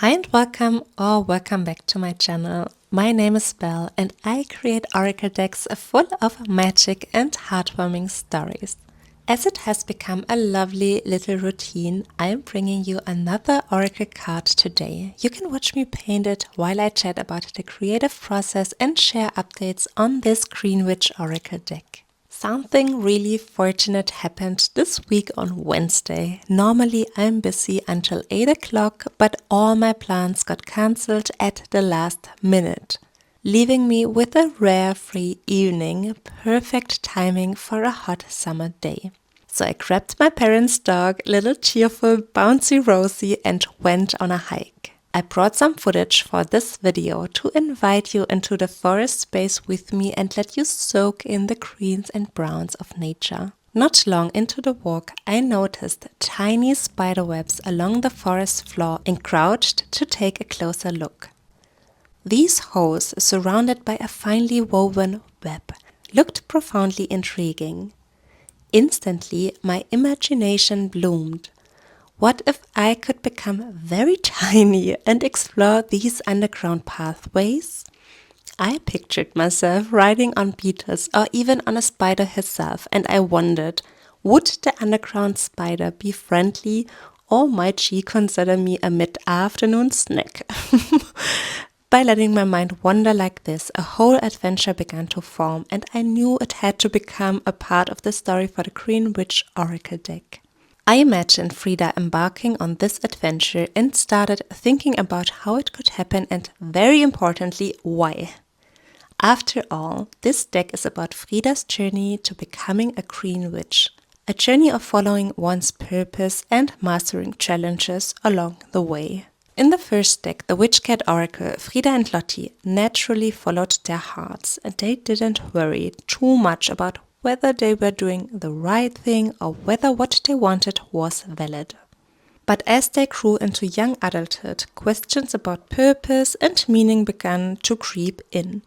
Hi and welcome or welcome back to my channel. My name is Belle and I create oracle decks full of magic and heartwarming stories. As it has become a lovely little routine, I am bringing you another oracle card today. You can watch me paint it while I chat about the creative process and share updates on this Green Witch oracle deck. Something really fortunate happened this week on Wednesday. Normally I'm busy until 8 o'clock, but all my plans got cancelled at the last minute, leaving me with a rare free evening, perfect timing for a hot summer day. So I grabbed my parents' dog, little cheerful bouncy Rosy, and went on a hike. I brought some footage for this video to invite you into the forest space with me and let you soak in the greens and browns of nature. Not long into the walk, I noticed tiny spider webs along the forest floor and crouched to take a closer look. These holes, surrounded by a finely woven web, looked profoundly intriguing. Instantly, my imagination bloomed. What if I could become very tiny and explore these underground pathways? I pictured myself riding on beetles or even on a spider herself, and I wondered, would the underground spider be friendly or might she consider me a mid-afternoon snack? By letting my mind wander like this, a whole adventure began to form, and I knew it had to become a part of the story for the Green Witch oracle deck. I imagined Frida embarking on this adventure and started thinking about how it could happen and, very importantly, why. After all, this deck is about Frida's journey to becoming a green witch, a journey of following one's purpose and mastering challenges along the way. In the first deck, the Witch Cat Oracle, Frida and Lottie naturally followed their hearts, and they didn't worry too much about whether they were doing the right thing or whether what they wanted was valid. But as they grew into young adulthood, questions about purpose and meaning began to creep in.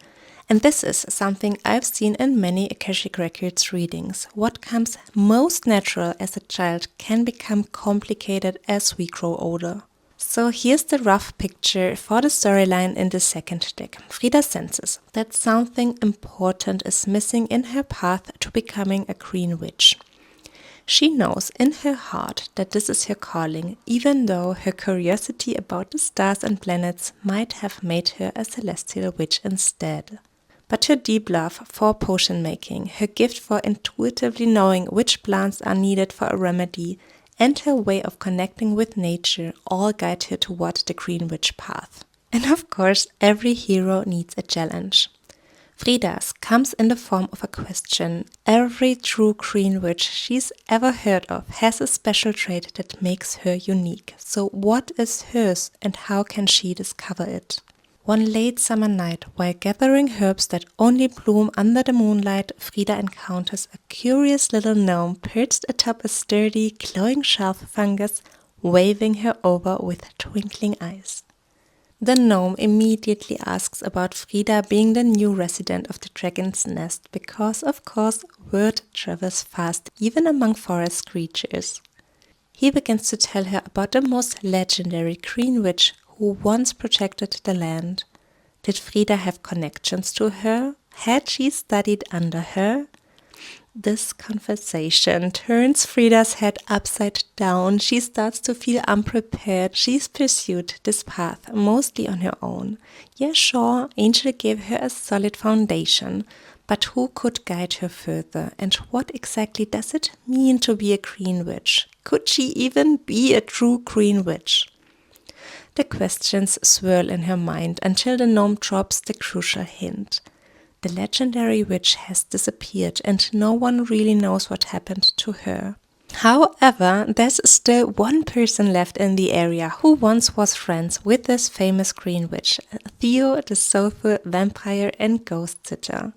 And this is something I've seen in many Akashic Records readings. What comes most natural as a child can become complicated as we grow older. So here's the rough picture for the storyline in the second deck. Frida senses that something important is missing in her path to becoming a green witch. She knows in her heart that this is her calling, even though her curiosity about the stars and planets might have made her a celestial witch instead. But her deep love for potion making, her gift for intuitively knowing which plants are needed for a remedy, and her way of connecting with nature all guide her toward the Green Witch path. And of course, every hero needs a challenge. Frida's comes in the form of a question. Every true Green Witch she's ever heard of has a special trait that makes her unique. So what is hers and how can she discover it? One late summer night, while gathering herbs that only bloom under the moonlight, Frida encounters a curious little gnome perched atop a sturdy, glowing shelf fungus, waving her over with twinkling eyes. The gnome immediately asks about Frida being the new resident of the dragon's nest because, of course, word travels fast even among forest creatures. He begins to tell her about the most legendary green witch who once protected the land. Did Frida have connections to her? Had she studied under her? This conversation turns Frida's head upside down. She starts to feel unprepared. She's pursued this path mostly on her own. Yeah, sure, Angel gave her a solid foundation, but who could guide her further? And what exactly does it mean to be a green witch? Could she even be a true green witch? The questions swirl in her mind until the gnome drops the crucial hint. The legendary witch has disappeared and no one really knows what happened to her. However, there's still one person left in the area who once was friends with this famous green witch, Theo the soulful vampire and ghost sitter.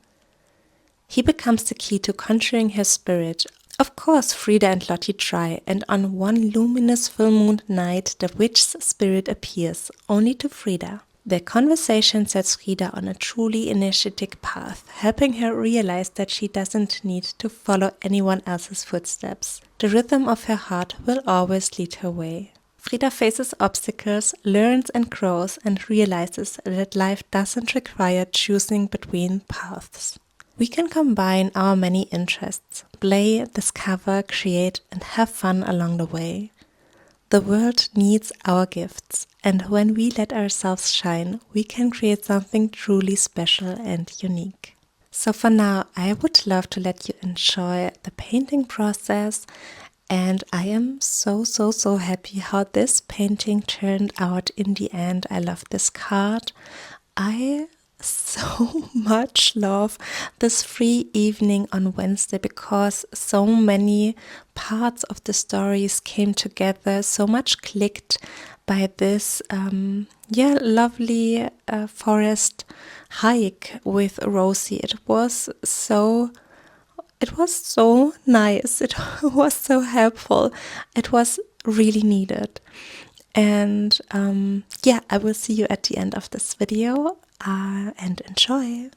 He becomes the key to conjuring her spirit. Of course, Frida and Lottie try, and on one luminous full moon night, the witch's spirit appears, only to Frida. Their conversation sets Frida on a truly initiatic path, helping her realize that she doesn't need to follow anyone else's footsteps. The rhythm of her heart will always lead her way. Frida faces obstacles, learns and grows, and realizes that life doesn't require choosing between paths. We can combine our many interests, play, discover, create, and have fun along the way. The world needs our gifts, and when we let ourselves shine, we can create something truly special and unique. So for now, I would love to let you enjoy the painting process, and I am so happy how this painting turned out in the end. I love this card. I so much love this free evening on Wednesday because so many parts of the stories came together, so much clicked by this lovely forest hike with Rosy. It was so nice. It was so helpful. It was really needed. And I will see you at the end of this video and enjoy.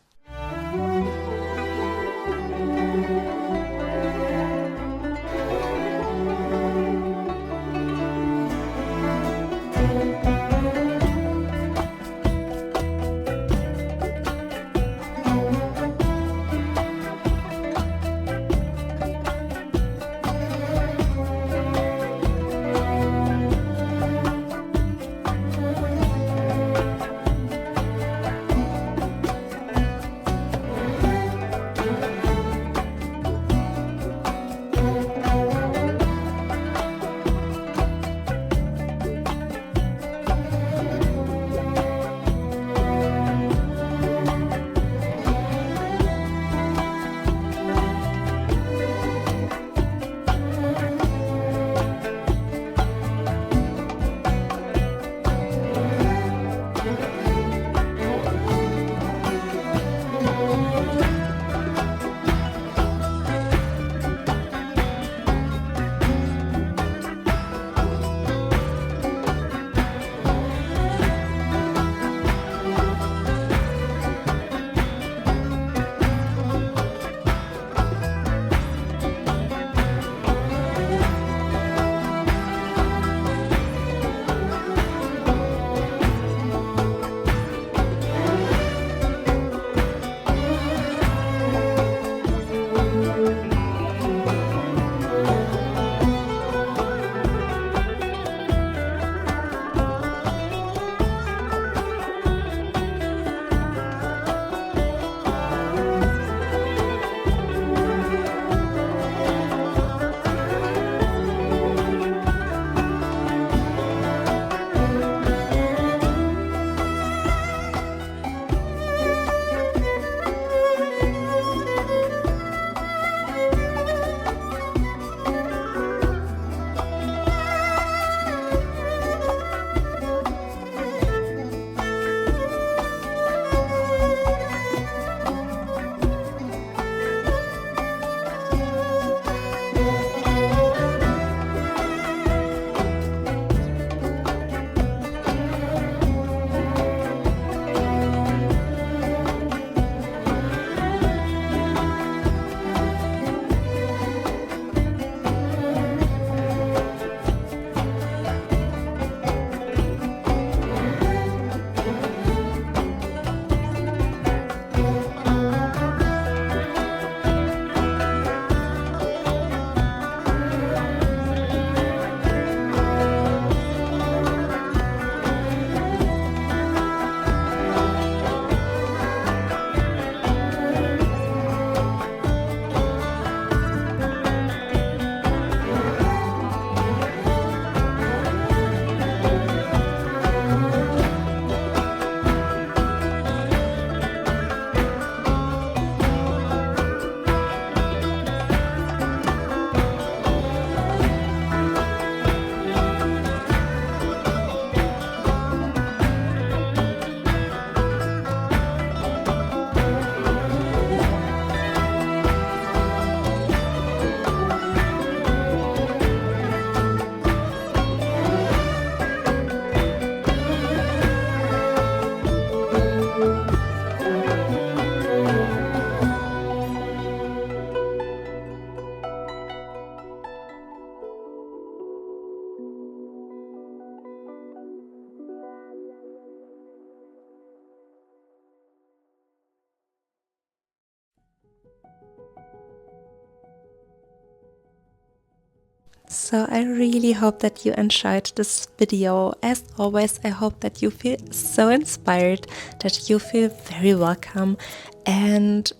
So I really hope that you enjoyed this video. As always, I hope that you feel so inspired, that you feel very welcome, and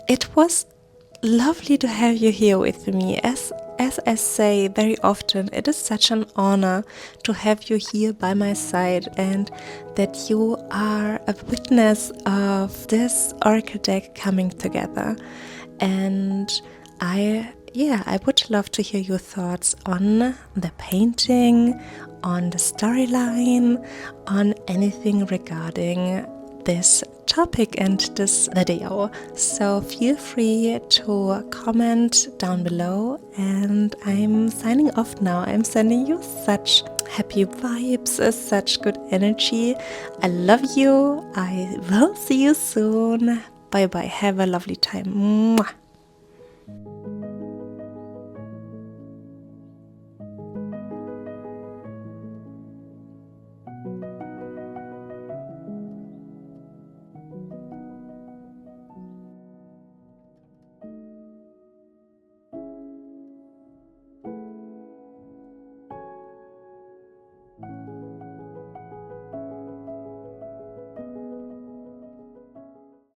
it was lovely to have you here with me. As I say very often, it is such an honor to have you here by my side, and that you are a witness of this oracle deck coming together. And I would love to hear your thoughts on the painting, on the storyline, on anything regarding this topic and this video. So feel free to comment down below, and I'm signing off now. I'm sending you such happy vibes, such good energy. I love you. I will see you soon. Bye bye. Have a lovely time. Mwah.